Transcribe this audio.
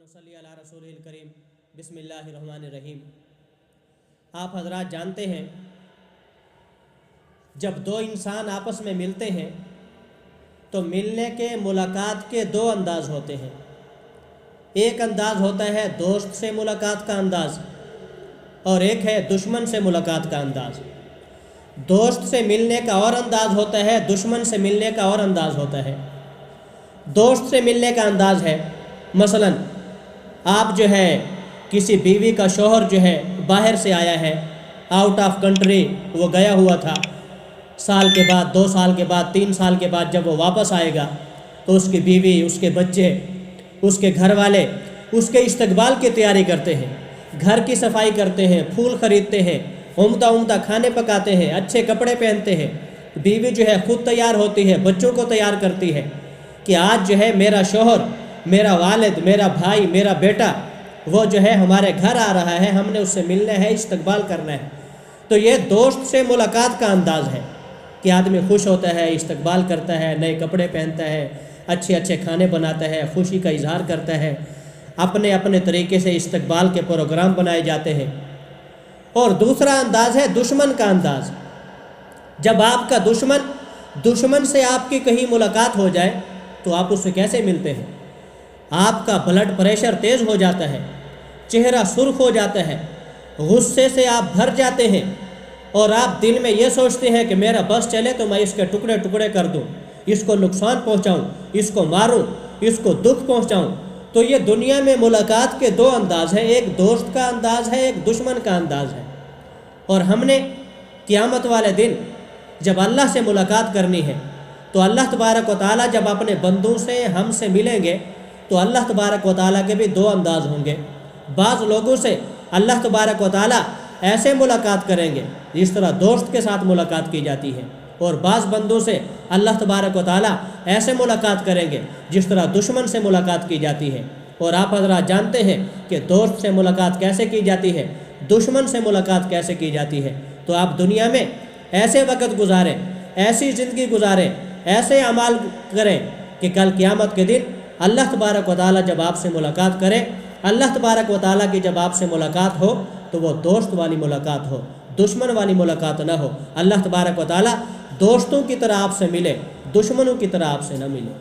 ونصلی علی رسول الکریم بسم اللہ الرحمن الرحیم۔ آپ حضرات جانتے ہیں جب دو انسان آپس میں ملتے ہیں تو ملنے کے ملاقات کے دو انداز ہوتے ہیں۔ ایک انداز ہوتا ہے دوست سے ملاقات کا انداز اور ایک ہے دشمن سے ملاقات کا انداز۔ دوست سے ملنے کا اور انداز ہوتا ہے، دشمن سے ملنے کا اور انداز ہوتا ہے۔ دوست سے ملنے کا انداز ہے مثلا آپ جو ہے کسی بیوی کا شوہر جو ہے باہر سے آیا ہے، آؤٹ آف کنٹری وہ گیا ہوا تھا، سال کے بعد 2 سال کے بعد 3 سال کے بعد جب وہ واپس آئے گا تو اس کی بیوی، اس کے بچے، اس کے گھر والے اس کے استقبال کی تیاری کرتے ہیں، گھر کی صفائی کرتے ہیں، پھول خریدتے ہیں، عمدہ کھانے پکاتے ہیں، اچھے کپڑے پہنتے ہیں۔ بیوی جو ہے خود تیار ہوتی ہے، بچوں کو تیار کرتی ہے کہ آج جو ہے میرا شوہر، میرا والد، میرا بھائی، میرا بیٹا وہ جو ہے ہمارے گھر آ رہا ہے، ہم نے اس سے ملنا ہے، استقبال کرنا ہے۔ تو یہ دوست سے ملاقات کا انداز ہے کہ آدمی خوش ہوتا ہے، استقبال کرتا ہے، نئے کپڑے پہنتا ہے، اچھے کھانے بناتا ہے، خوشی کا اظہار کرتا ہے، اپنے طریقے سے استقبال کے پروگرام بنائے جاتے ہیں۔ اور دوسرا انداز ہے دشمن کا انداز۔ جب آپ کا دشمن سے آپ کی کہیں ملاقات ہو جائے تو آپ اس سے کیسے ملتے ہیں؟ آپ کا بلڈ پریشر تیز ہو جاتا ہے، چہرہ سرخ ہو جاتا ہے، غصے سے آپ بھر جاتے ہیں اور آپ دل میں یہ سوچتے ہیں کہ میرا بس چلے تو میں اس کے ٹکڑے ٹکڑے کر دوں، اس کو نقصان پہنچاؤں، اس کو ماروں، اس کو دکھ پہنچاؤں۔ تو یہ دنیا میں ملاقات کے دو انداز ہیں، ایک دوست کا انداز ہے، ایک دشمن کا انداز ہے۔ اور ہم نے قیامت والے دن جب اللہ سے ملاقات کرنی ہے تو اللہ تبارک و تعالیٰ جب اپنے بندوں سے ہم سے ملیں گے تو اللہ تبارک و تعالیٰ کے بھی دو انداز ہوں گے۔ بعض لوگوں سے اللہ تبارک و تعالیٰ ایسے ملاقات کریں گے جس طرح دوست کے ساتھ ملاقات کی جاتی ہے، اور بعض بندوں سے اللہ تبارک و تعالیٰ ایسے ملاقات کریں گے جس طرح دشمن سے ملاقات کی جاتی ہے۔ اور آپ حضرات جانتے ہیں کہ دوست سے ملاقات کیسے کی جاتی ہے، دشمن سے ملاقات کیسے کی جاتی ہے۔ تو آپ دنیا میں ایسے وقت گزاریں، ایسی زندگی گزاریں، ایسے اعمال کریں کہ کل قیامت کے دن اللہ تبارک و تعالیٰ جب آپ سے ملاقات کرے، اللہ تبارک و تعالیٰ کی جب آپ سے ملاقات ہو تو وہ دوست والی ملاقات ہو، دشمن والی ملاقات نہ ہو۔ اللہ تبارک و تعالیٰ دوستوں کی طرح آپ سے ملے، دشمنوں کی طرح آپ سے نہ ملے۔